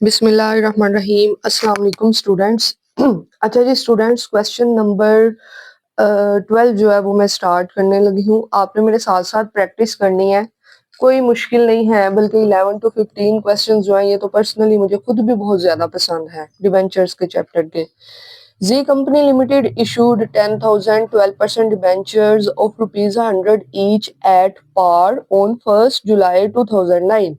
बिस्मिल्लाहिर्रहमानिर्रहीम। अस्सलाम वालेकुम स्टूडेंट्स। अच्छा जी स्टूडेंट्स, क्वेश्चन नंबर 12 जो है वो मैं स्टार्ट करने लगी हूँ। आपने मेरे साथ साथ प्रैक्टिस करनी है, कोई मुश्किल नहीं है, बल्कि 11 to 15 क्वेश्चन जो हैं ये तो पर्सनली मुझे खुद भी बहुत ज़्यादा पसंद है डिबेंचर्स के चैप्टर के। जी company limited issued 10,000 12% debentures of rupees 100 each at par on 1st July 2009।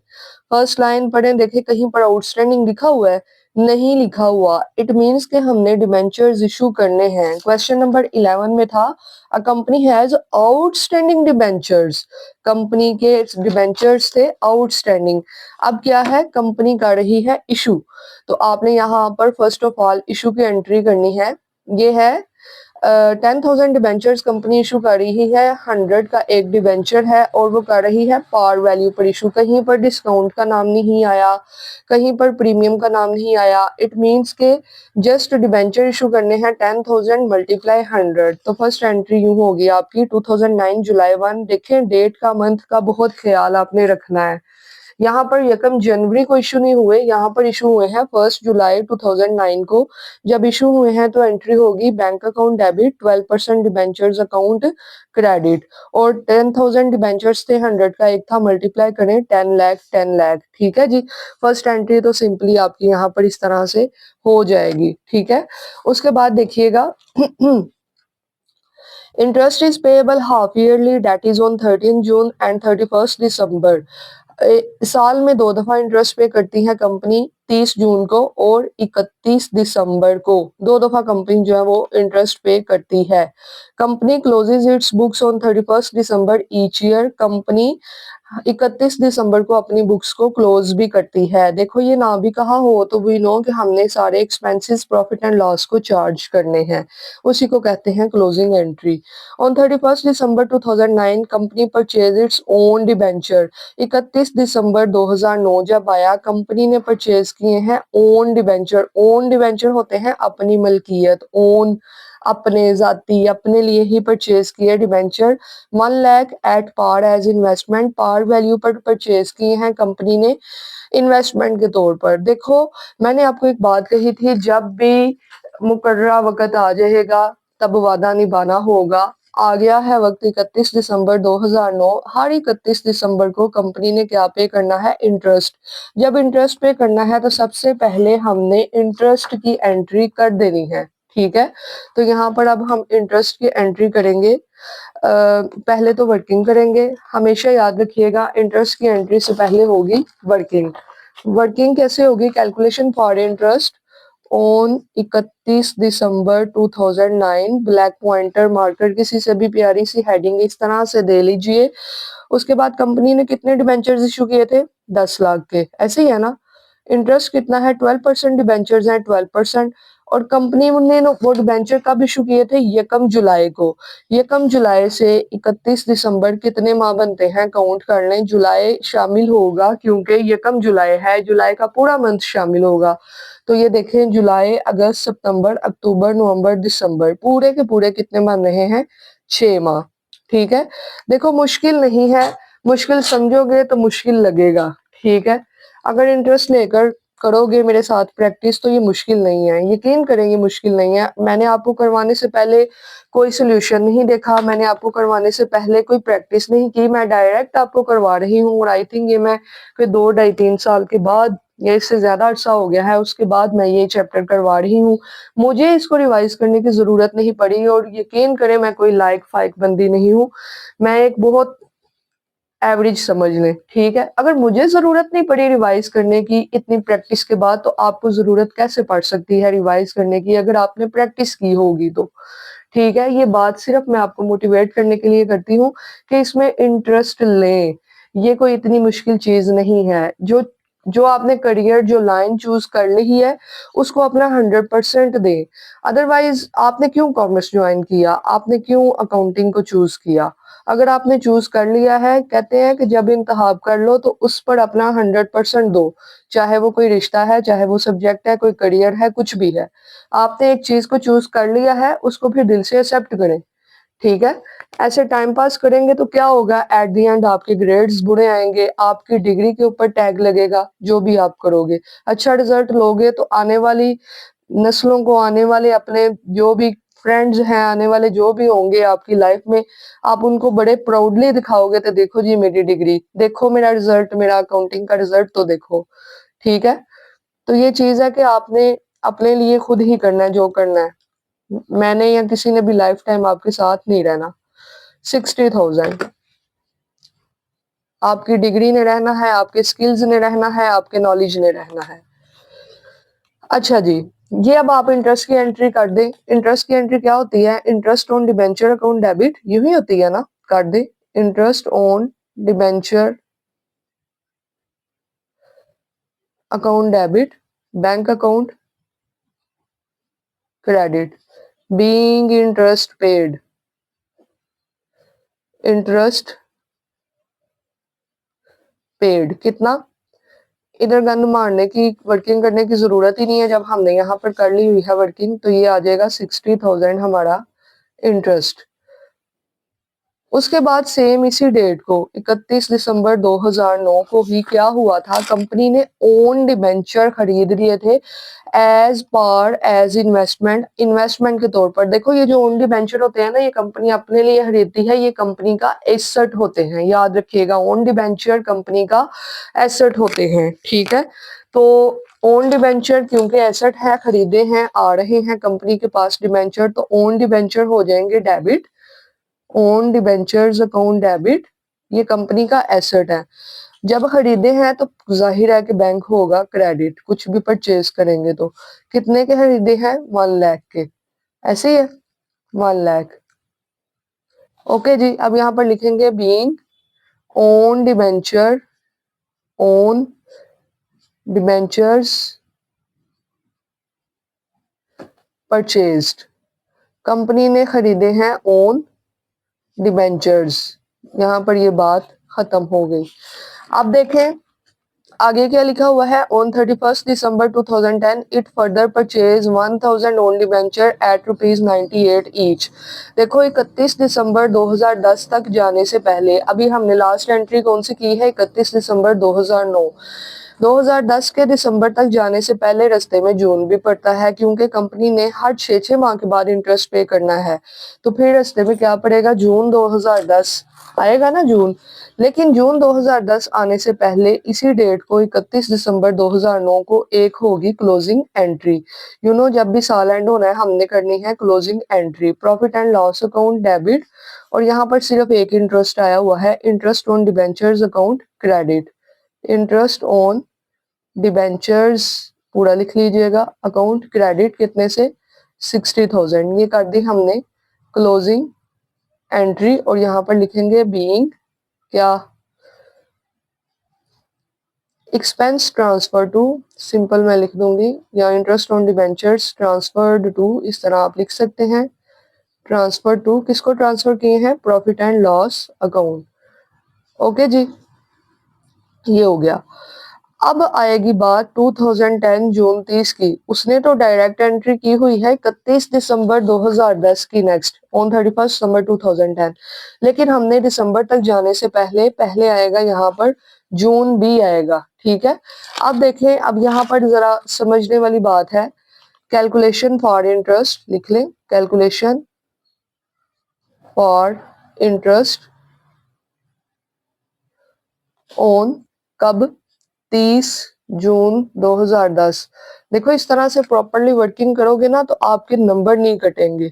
First line पढ़ें, देखें कहीं पर आउटस्टैंडिंग लिखा हुआ है? नहीं लिखा हुआ। इट मीन्स कि हमने डिबेंचर्स इशू करने हैं। क्वेश्चन नंबर 11 में था a company has outstanding debentures. Company के डिबेंचर्स थे आउटस्टैंडिंग। अब क्या है, कंपनी कर रही है इशू। तो आपने यहाँ पर फर्स्ट ऑफ ऑल इशू की एंट्री करनी है। ये है 10,000 डिबेंचर्स कंपनी इशू कर रही है, 100 का एक डिबेंचर है और वो कर रही है पार वैल्यू पर इशू। कहीं पर डिस्काउंट का नाम नहीं आया, कहीं पर प्रीमियम का नाम नहीं आया। इट मीन्स के जस्ट डिबेंचर इशू करने हैं 10,000 मल्टीप्लाई 100। तो फर्स्ट एंट्री यूं होगी आपकी 2009 जुलाई 1। देखें डेट का, मंथ का बहुत ख्याल आपने रखना है। यहाँ पर 1 जनवरी को इशू नहीं हुए, यहाँ पर इशू हुए हैं 1 जुलाई 2009 को। जब इशू हुए हैं तो एंट्री होगी bank account debit, 12% debentures account credit. और 10,000 डिबेंचर्स थे, 100 का एक था, मल्टीप्लाई करें 10 लाख 10 लाख। ठीक है जी। फर्स्ट एंट्री तो सिंपली आपकी यहाँ पर इस तरह से हो जाएगी। ठीक है, उसके बाद देखिएगा interest is payable half yearly that is on 13 June and 31 दिसंबर। साल में 2 दफा इंटरेस्ट पे करती है कंपनी, 30 जून को और 31 दिसंबर को। 2 दफा कंपनी जो है वो इंटरेस्ट पे करती है। Company closes its books on 31 December each year. Company 31 दिसंबर को अपनी बुक्स को क्लोज भी करती है। देखो ये ना भी कहा हो तो वी नो कि हमने सारे एक्सपेंसेस प्रॉफिट एंड लॉस को चार्ज करने हैं, उसी को कहते हैं closing entry. On 31 December 2009 company purchase its own debenture. 31 दिसंबर 2009 जब आया, कंपनी ने परचेज किए हैं ओन डिबेंचर। ओन डिबेंचर होते हैं अपनी मलकियत, ओन अपने जाती, अपने लिए ही परचेज किए debenture. 1 lakh at par as investment. Par value पर परचेज किए हैं कंपनी ने इन्वेस्टमेंट के तौर पर। देखो मैंने आपको एक बात कही थी, जब भी मुकर्ररा वक्त आ जाएगा तब वादा निभाना होगा। आ गया है वक्त 31 दिसंबर 2009। हर 31 दिसंबर को कंपनी ने क्या पे करना है, इंटरेस्ट। जब इंटरेस्ट पे करना है तो सबसे पहले हमने इंटरेस्ट की एंट्री कर देनी है। ठीक है, तो यहाँ पर अब हम इंटरेस्ट की एंट्री करेंगे। पहले तो वर्किंग करेंगे। हमेशा याद रखिएगा इंटरेस्ट की एंट्री से पहले होगी वर्किंग। वर्किंग कैसे होगी, calculation for interest on 31 December 2009। Black pointer marker किसी से भी प्यारी सी हेडिंग इस तरह से दे लीजिए। उसके बाद कंपनी ने कितने डिबेंचर्स इशू किए थे, 10 लाख के। ऐसे ही है ना। इंटरेस्ट कितना है, 12% डिबेंचर्स हैं, 12%। और कंपनी ने वो डिबेंचर कब इशू किए थे, 1 जुलाई को। 1 जुलाई से 31 दिसंबर कितने माह बनते हैं, काउंट कर लें। जुलाई शामिल होगा क्योंकि 1 जुलाई है, जुलाई का पूरा मंथ शामिल होगा। तो ये देखें, जुलाई, अगस्त, सितंबर, अक्टूबर, नवंबर, दिसंबर, पूरे के पूरे कितने बन रहे हैं, 6 माह। ठीक है, देखो मुश्किल नहीं है, मुश्किल समझोगे तो मुश्किल लगेगा। ठीक है, अगर इंटरेस्ट लेकर करोगे मेरे साथ प्रैक्टिस तो ये मुश्किल नहीं है, यकीन करें ये मुश्किल नहीं है। मैंने आपको करवाने से पहले कोई सोल्यूशन नहीं देखा, मैंने आपको करवाने से पहले कोई प्रैक्टिस नहीं की, मैं डायरेक्ट आपको करवा रही हूँ। और आई थिंक ये मैं कोई 2 ढाई 3 साल के बाद या इससे ज्यादा अरसा हो गया है, उसके बाद मैं ये चैप्टर करवा रही हूँ। मुझे इसको रिवाइज करने की जरूरत नहीं पड़ी। और यकीन करें मैं कोई लायक फाइक बंदी नहीं हूँ, मैं एक बहुत एवरेज समझ लें। ठीक है, अगर मुझे जरूरत नहीं पड़ी रिवाइज करने की इतनी प्रैक्टिस के बाद, तो आपको जरूरत कैसे पड़ सकती है रिवाइज करने की अगर आपने प्रैक्टिस की होगी तो। ठीक है, ये बात सिर्फ मैं आपको मोटिवेट करने के लिए करती हूँ कि इसमें इंटरेस्ट लें। ये कोई इतनी मुश्किल चीज नहीं है। जो जो आपने करियर, जो लाइन चूज कर ली है, उसको अपना 100% दें। अदरवाइज आपने क्यों कॉमर्स ज्वाइन किया, आपने क्यों अकाउंटिंग को चूज किया। अगर आपने चूज कर लिया है, कहते हैं कि जब इंतखाब कर लो तो उस पर अपना 100% दो। चाहे वो कोई रिश्ता है, चाहे वो सब्जेक्ट है, कोई करियर है, कुछ भी है। आपने एक चीज को चूज कर लिया है, उसको फिर दिल से एक्सेप्ट करें। ठीक है। ऐसे टाइम पास करेंगे तो क्या होगा, एट द एंड आपके ग्रेड्स बुरे आएंगे, आपकी डिग्री के ऊपर टैग लगेगा जो भी आप करोगे। अच्छा रिजल्ट लोगे तो आने वाली नस्लों को, आने वाले अपने जो भी फ्रेंड्स हैं, आने वाले जो भी होंगे आपकी लाइफ में, आप उनको बड़े प्राउडली दिखाओगे तो देखो जी मेरी डिग्री, देखो मेरा रिजल्ट, मेरा अकाउंटिंग का रिजल्ट तो देखो। ठीक है। तो ये चीज है कि आपने अपने लिए खुद ही करना है जो करना है। मैंने या किसी ने भी लाइफ टाइम आपके साथ नहीं रहना। 60,000 आपकी डिग्री ने रहना है, आपके स्किल्स ने रहना है, आपके नॉलेज ने रहना है। अच्छा जी, ये अब आप इंटरेस्ट की एंट्री कर दें। इंटरेस्ट की एंट्री क्या होती है, interest on debenture account debit, यू ही होती है ना, कर दे। Interest on debenture account debit, bank account credit, being interest paid, interest paid कितना, इधर गन मारने की, वर्किंग करने की जरूरत ही नहीं है। जब हमने यहाँ पर कर ली हुई है वर्किंग तो ये आ जाएगा 60,000 हमारा इंटरेस्ट। उसके बाद सेम इसी डेट को 31 दिसंबर 2009 को ही क्या हुआ था, कंपनी ने ओन डिबेंचर खरीद लिए थे एज पार एज इन्वेस्टमेंट, इन्वेस्टमेंट के तौर पर। देखो ये जो ओन डिबेंचर होते हैं ना, ये कंपनी अपने लिए खरीदती है, ये कंपनी का एसेट होते हैं, याद रखिएगा, ओन डिबेंचर कंपनी का एसेट होते हैं। ठीक है। तो ओन डिबेंचर क्योंकि एसेट है, खरीदे हैं, आ रहे हैं कंपनी के पास डिबेंचर, तो ओन डिबेंचर हो जाएंगे debit, own debentures account debit, ये कंपनी का एसेट है। जब खरीदे हैं तो जाहिर है कि बैंक होगा क्रेडिट, कुछ भी परचेज करेंगे तो। कितने के खरीदे हैं, 1 लाख के, ऐसे ही है, 1 लाख। ओके जी, अब यहाँ पर लिखेंगे being own debenture, own debentures purchased, company ने खरीदे हैं ओन डिबेंचर्स। यहाँ पर ये बात खत्म हो गई। अब देखें आगे क्या लिखा हुआ है, on 31 December 2010 it further purchase 1000 own debenture at ₹98 each. देखो 31 दिसंबर 2010 तक जाने से पहले, अभी हमने लास्ट एंट्री कौन सी की है, 31 दिसंबर 2009, 2010 के दिसंबर तक जाने से पहले रास्ते में जून भी पड़ता है, क्योंकि कंपनी ने हर 6 माह के बाद इंटरेस्ट पे करना है, तो फिर रास्ते में क्या पड़ेगा, जून 2010 आएगा ना, जून। लेकिन जून 2010 आने से पहले इसी डेट को 31 दिसंबर 2009 को एक होगी क्लोजिंग एंट्री। जब भी साल एंड होना है हमने करनी है closing entry, profit and loss account debit, और यहाँ पर सिर्फ एक इंटरेस्ट आया हुआ है, interest on debentures account credit, interest on debentures पूरा लिख लीजिएगा, अकाउंट क्रेडिट कितने से, 60,000। ये कर दी हमने क्लोजिंग एंट्री, और यहाँ पर लिखेंगे बीइंग क्या, एक्सपेंस ट्रांसफर टू, सिंपल मैं लिख दूंगी, या interest on debentures transferred to, इस तरह आप लिख सकते हैं। ट्रांसफर टू किसको ट्रांसफर किए हैं, profit and loss account. Okay जी, ये हो गया। अब आएगी बात 2010 जून 30 की, उसने तो डायरेक्ट एंट्री की हुई है 31 दिसंबर 2010 की, नेक्स्ट ऑन 31 दिसंबर 2010, लेकिन हमने दिसंबर तक जाने से पहले पहले आएगा यहाँ पर जून भी आएगा। ठीक है। अब देखें, अब यहाँ पर जरा समझने वाली बात है, कैलकुलेशन फॉर इंटरेस्ट लिख लें, कैलकुलेशन फॉर इंटरेस्ट ऑन कब, 30 जून 2010। देखो इस तरह से प्रॉपरली वर्किंग करोगे ना तो आपके नंबर नहीं कटेंगे।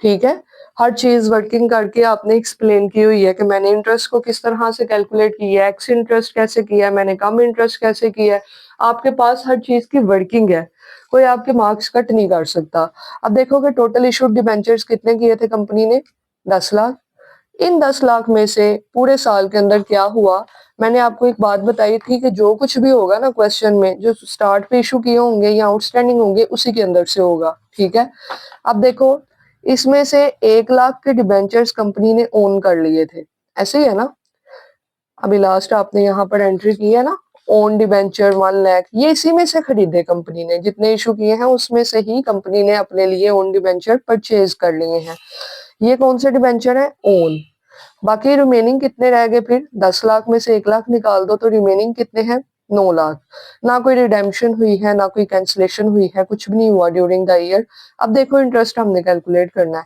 ठीक है। हर चीज वर्किंग करके आपने एक्सप्लेन की हुई है कि मैंने इंटरेस्ट को किस तरह से कैलकुलेट किया है, एक्स इंटरेस्ट कैसे किया है, मैंने कम इंटरेस्ट कैसे किया है, आपके पास हर चीज की वर्किंग है, कोई आपके मार्क्स कट नहीं कर सकता। अब देखोगे टोटल इशूड डिबेंचर्स कितने किए थे कंपनी ने, 10 लाख। इन 10 लाख में से पूरे साल के अंदर क्या हुआ, मैंने आपको एक बात बताई थी कि जो कुछ भी होगा ना क्वेश्चन में, जो स्टार्ट पे इशू किए होंगे या आउटस्टैंडिंग होंगे उसी के अंदर से होगा। ठीक है। अब देखो इसमें से 1 लाख के डिबेंचर्स कंपनी ने ओन कर लिए थे, ऐसे ही है ना, अभी लास्ट आपने यहाँ पर एंट्री की है ना, ओन डिबेंचर 1 लाख, ये इसी में से खरीदे कंपनी ने, जितने इशू किए हैं उसमें से ही कंपनी ने अपने लिए ओन डिबेंचर परचेज कर लिए हैं। ये कौन से डिबेंचर है? ओन। बाकी रिमेनिंग कितने रह गए फिर? 10 लाख में से 1 लाख निकाल दो तो रिमेनिंग कितने हैं? 9 लाख। ना कोई रिडेम्पशन हुई है, ना कोई कैंसिलेशन हुई है, कुछ भी नहीं हुआ ड्यूरिंग द ईयर। अब देखो इंटरेस्ट हमने कैलकुलेट करना है।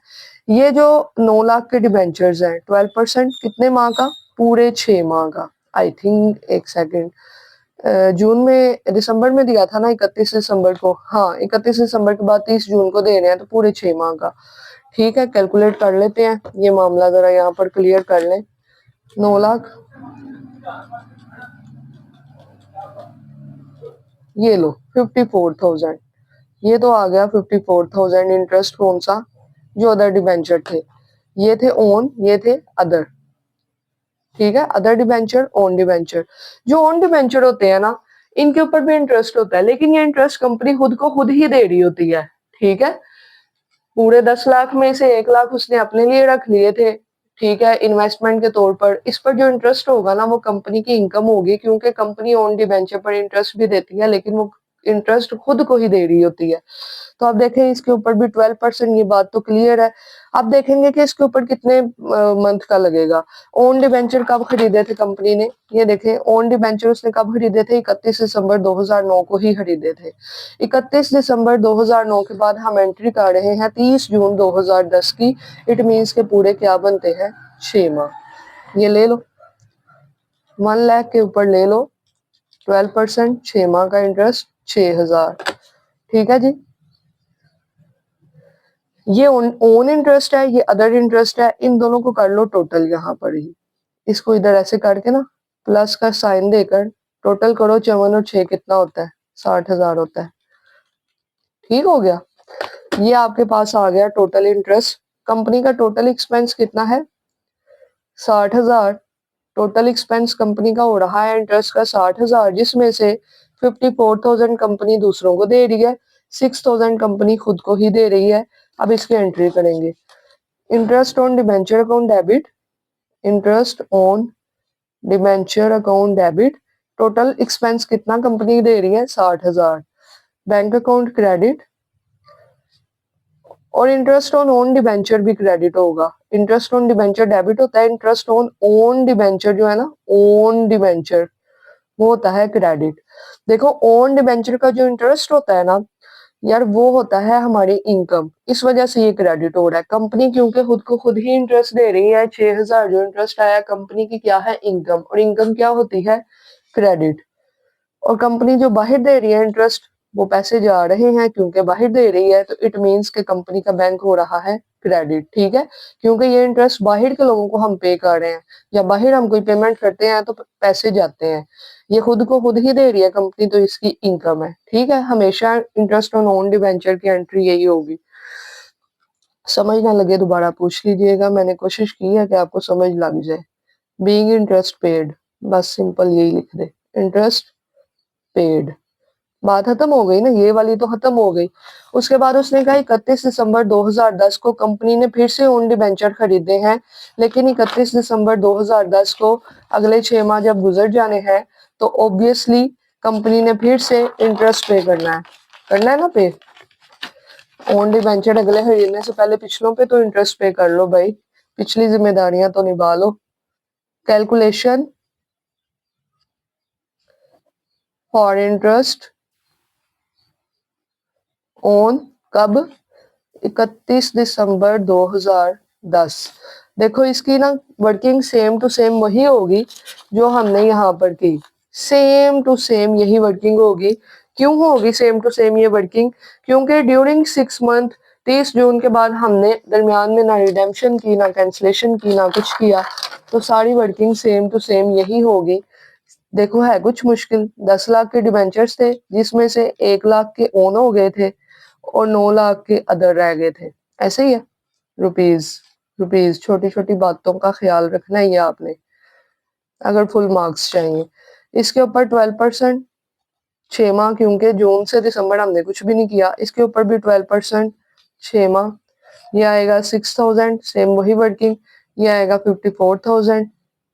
ये जो 9 लाख के डिबेंचर्स हैं 12% कितने माह का? पूरे 6 माह का। आई थिंक एक सेकेंड, जून में दिसंबर में दिया था ना 31 दिसंबर को। हाँ, 31 दिसंबर के बाद 30 जून को दे रहे हैं तो पूरे 6 माह का। ठीक है, कैलकुलेट कर लेते हैं ये मामला, जरा यहाँ पर क्लियर कर लें। 9 लाख, ये लो 54,000, ये तो आ गया 54,000 इंटरेस्ट। कौन सा? जो अदर डिबेंचर थे, ये थे ओन, ये थे अदर। ठीक है, अदर डिबेंचर, ओन डिबेंचर। जो ओन डिबेंचर होते हैं ना, इनके ऊपर भी इंटरेस्ट होता है, लेकिन ये इंटरेस्ट कंपनी खुद को खुद ही दे रही होती है। ठीक है, पूरे 10 लाख में से 1 लाख उसने अपने लिए रख लिए थे, ठीक है, इन्वेस्टमेंट के तौर पर। इस पर जो इंटरेस्ट होगा ना वो कंपनी की इनकम होगी, क्योंकि कंपनी ओन डिबेंचर पर इंटरेस्ट भी देती है, लेकिन वो इंटरेस्ट खुद को ही दे रही होती है। तो आप देखें इसके ऊपर भी 12%, ये बात तो क्लियर है। अब देखेंगे कि इसके ऊपर कितने मंथ का लगेगा। ओन डिबेंचर कब खरीदे थे कंपनी ने? ये देखें, ओन डिबेंचर उसने कब खरीदे थे? 31 दिसंबर 2009 को ही खरीदे थे। 31 दिसंबर 2009 के बाद हम एंट्री कर रहे हैं 30 जून 2010 की। इट मीन्स के पूरे क्या बनते हैं? 6 माह। ये ले लो, 1 लाख के ऊपर ले लो 12%, 6 माह का इंटरेस्ट 6,000। ठीक है जी, ये ओन इंटरेस्ट है, ये अदर इंटरेस्ट है, इन दोनों को कर लो टोटल यहाँ पर ही। इसको इधर ऐसे करके ना प्लस का साइन देकर टोटल करो, 54 और 6 कितना होता है? 60,000 होता है। ठीक हो गया, ये आपके पास आ गया टोटल इंटरेस्ट। कंपनी का टोटल एक्सपेंस कितना है? 60,000। टोटल एक्सपेंस कंपनी का हो रहा है इंटरेस्ट का 60,000, जिसमें से 54,000 कंपनी दूसरों को दे रही है, 6,000 कंपनी खुद को ही दे रही है। अब इसकी एंट्री करेंगे। Interest on debenture account debit, interest on debenture account debit. Total expense कितना कंपनी दे रही है? 60,000। बैंक अकाउंट क्रेडिट, और इंटरेस्ट ऑन ओन डिबेंचर भी क्रेडिट होगा। इंटरेस्ट ऑन डिबेंचर डेबिट होता है, इंटरेस्ट ऑन ओन डिबेंचर जो है ना, ओन डिबेंचर, वो होता है क्रेडिट। देखो ओन डिबेंचर का जो इंटरेस्ट होता है ना यार, वो होता है हमारी इनकम, इस वजह से ये क्रेडिट हो रहा है। कंपनी क्योंकि खुद को खुद ही इंटरेस्ट दे रही है, 6,000 जो इंटरेस्ट आया कंपनी की क्या है? इनकम। और इनकम क्या होती है? क्रेडिट। और कंपनी जो बाहर दे रही है इंटरेस्ट, वो पैसे जा रहे हैं क्योंकि बाहर दे रही है, तो इट मीन्स के कंपनी का बैंक हो रहा है क्रेडिट। ठीक है, क्योंकि ये इंटरेस्ट बाहर के लोगों को हम पे कर रहे हैं, या बाहर हम कोई पेमेंट करते हैं तो पैसे जाते हैं, ये खुद को खुद ही दे रही है कंपनी, तो इसकी इनकम है। ठीक है, हमेशा इंटरेस्ट ऑन ओन डिबेंचर की एंट्री यही होगी। समझ ना लगे दोबारा पूछ लीजिएगा, मैंने कोशिश की है कि आपको समझ लग जाए। बीइंग इंटरेस्ट पेड, बस सिंपल यही लिख दे, इंटरेस्ट पेड। बात खत्म हो गई ना, ये वाली तो खत्म हो गई। उसके बाद उसने कहा 31 दिसंबर 2010 को कंपनी ने फिर से ओन डिबेंचर खरीदे हैं, लेकिन 31 दिसंबर 2010 को अगले 6 माह जब गुजर जाने हैं तो ऑब्वियसली कंपनी ने फिर से इंटरेस्ट पे करना है ना पे। ओन डिबेंचर अगले खरीदने से पहले पिछलों पे तो इंटरेस्ट पे कर लो भाई, पिछली जिम्मेदारियां तो निभा लो। कैलकुलेशन फॉर इंटरेस्ट ऑन कब? 31 दिसंबर 2010। देखो इसकी ना वर्किंग सेम टू सेम वही होगी जो हमने यहाँ पर की, सेम टू सेम यही वर्किंग होगी। क्यों होगी सेम टू सेम ये वर्किंग? क्योंकि ड्यूरिंग 6 मंथ 30 जून के बाद हमने दरमियान में ना रिडेम्पशन की, ना कैंसिलेशन की, ना कुछ किया, तो सारी वर्किंग सेम टू सेम यही होगी। देखो है कुछ मुश्किल, 10 लाख के डिबेंचर्स थे जिसमें से 1 लाख के ओन हो गए थे और 9 लाख के अदर रह गए थे, ऐसे ही है। रुपीज रुपीज, छोटी छोटी बातों का ख्याल रखना ही है आपने अगर फुल मार्क्स चाहिए। इसके ऊपर 12%, 6 माह, क्योंकि जून से दिसंबर हमने कुछ भी नहीं किया। इसके ऊपर भी 12%, 6 माह। ये आएगा 6,000, सेम वही वर्किंग। ये आएगा 54,000,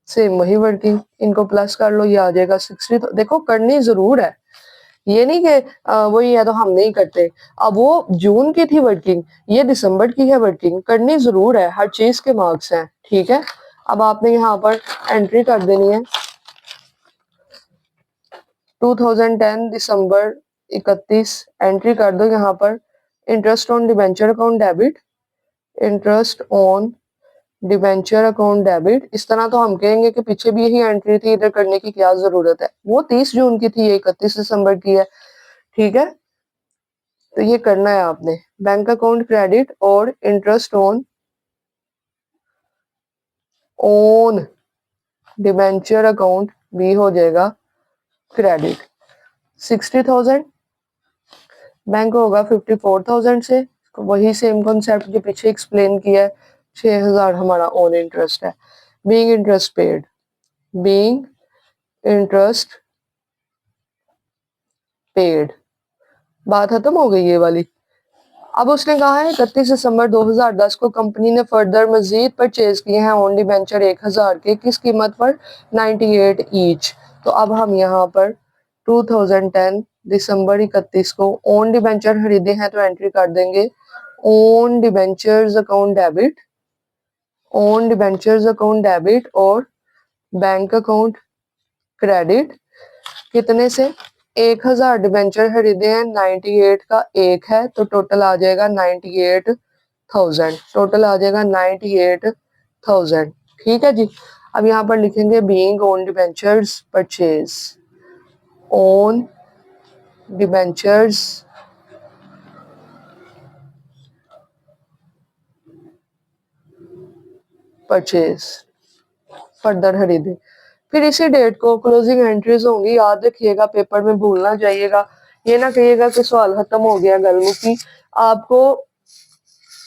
सेम वही वर्किंग। इनको प्लस कर लो, ये आ जाएगा 60। देखो करनी जरूर है, ये नहीं कि वही है तो हम नहीं करते। अब वो जून की थी वर्किंग, ये दिसंबर की है वर्किंग, करनी जरूर है, हर चीज के मार्क्स हैं, ठीक है। अब आपने यहाँ पर एंट्री कर देनी है 2010 दिसंबर 31, एंट्री कर दो यहाँ पर। Interest on debenture account debit, interest on debenture account debit. इस तरह तो हम कहेंगे कि पीछे भी यही एंट्री थी, इधर करने की क्या जरूरत है, वो 30 जून की थी, ये 31 दिसंबर की है, ठीक है। तो ये करना है आपने। बैंक अकाउंट क्रेडिट और इंटरेस्ट ऑन डिबेंचर अकाउंट भी हो जाएगा क्रेडिट। 60,000 बैंक होगा 54,000 से, वही सेम कॉन्सेप्ट जो पीछे एक्सप्लेन किया है। 6,000 हमारा ऑन इंटरेस्ट है। Being interest paid, being interest paid, बात खत्म हो गई ये वाली। अब उसने कहा है 31 दिसंबर 2010 को कंपनी ने फर्दर मजीद परचेज किए हैं ऑन डिबेंचर 1,000 के, किस कीमत पर? 98 ईच। तो अब हम यहाँ पर 2010 दिसंबर 31 को ऑन डिबेंचर खरीदे हैं तो एंट्री कर देंगे on debentures account debit, on debentures account debit और बैंक अकाउंट क्रेडिट। कितने से? 1,000 डिबेंचर खरीदे हैं, 98 का एक है तो टोटल आ जाएगा 98,000, टोटल आ जाएगा 98,000, ठीक है जी। अब यहाँ पर लिखेंगे being on debentures purchase, on debentures purchase, further खरीदे। फिर इसी डेट को क्लोजिंग एंट्रीज होंगी, याद रखिएगा, पेपर में भूलना जाइएगा, ये ना कहिएगा कि सवाल खत्म हो गया गलमुखी। आपको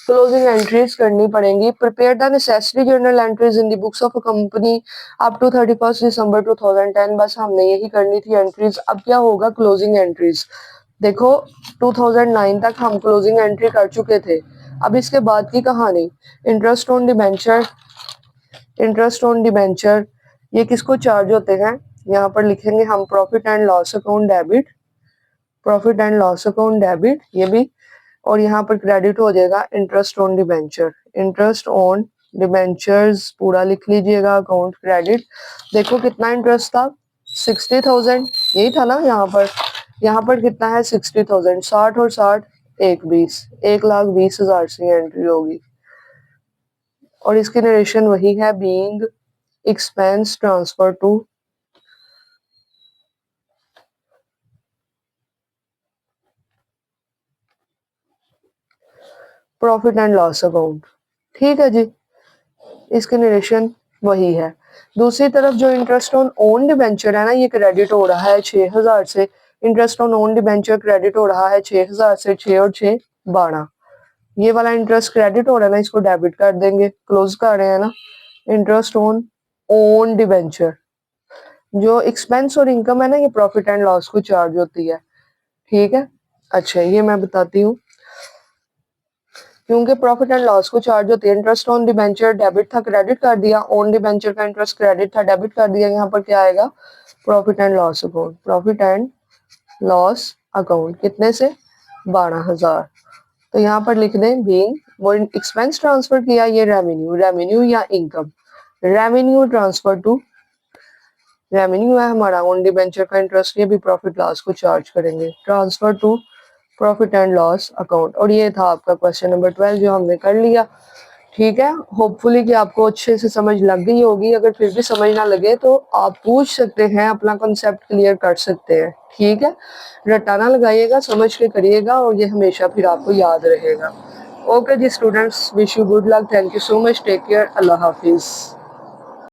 क्लोजिंग एंट्रीज करनी पड़ेंगी। Prepare the necessary journal entries in the books of a company up to 31 December 2010। बस हमने यही करनी थी एंट्रीज। अब क्या होगा क्लोजिंग एंट्रीज, देखो 2009 तक हम क्लोजिंग एंट्री कर चुके थे। अब इसके बाद की कहानी, interest on debenture, interest on debenture ये किसको चार्ज होते हैं, यहाँ पर लिखेंगे हम profit and loss account debit, profit and loss account debit ये भी, और यहाँ पर क्रेडिट हो जाएगा interest on debenture, interest on debentures पूरा लिख लीजिएगा अकाउंट क्रेडिट। देखो कितना इंटरेस्ट था 60,000, यही था ना यहाँ पर कितना है 60,000, 60 और 60 1,20, 1,20,000 से एंट्री होगी। और इसकी नरेशन वही है, being expense transfer to profit and loss account, ठीक है जी। इसकी नरेशन वही है। दूसरी तरफ जो इंटरेस्ट ऑन ओन डिबेंचर है ना, ये क्रेडिट हो रहा है 6,000 से, interest on own debenture credit हो रहा है 6,000 से, 6 और 6 12, ये वाला इंटरेस्ट क्रेडिट हो रहा है ना, इसको डेबिट कर देंगे, क्लोज कर रहे हैं ना। इंटरेस्ट ऑन ओन डिबेंचर, जो एक्सपेंस और इनकम है ना, ये प्रॉफिट एंड लॉस को चार्ज होती है, ठीक है। अच्छा ये मैं बताती हूँ, क्योंकि प्रॉफिट एंड लॉस को चार्ज होती है। इंटरेस्ट ऑन डिबेंचर डेबिट था, क्रेडिट कर दिया, ऑन डिबेंचर का इंटरेस्ट क्रेडिट था, डेबिट कर दिया, यहाँ पर क्या आएगा profit and loss account, profit and loss account कितने से 12,000। तो यहाँ पर लिख दें बीइंग, वो एक्सपेंस ट्रांसफर किया, ये रेवेन्यू, रेवेन्यू या income, revenue transfer to, revenue है हमारा, ऑन डिबेंचर का इंटरेस्ट, ये भी प्रॉफिट लॉस को चार्ज करेंगे, transfer to profit and loss account. और ये था आपका क्वेश्चन नंबर 12 जो हमने कर लिया, ठीक है। होपफुली कि आपको अच्छे से समझ लग गई होगी, अगर फिर भी समझ ना लगे तो आप पूछ सकते हैं, अपना कॉन्सेप्ट क्लियर कर सकते हैं, ठीक है। रटाना लगाइएगा, समझ के करिएगा और ये हमेशा फिर आपको याद रहेगा। ओके जी students, wish you good luck, thank you so much, take care, अल्लाह हाफिज।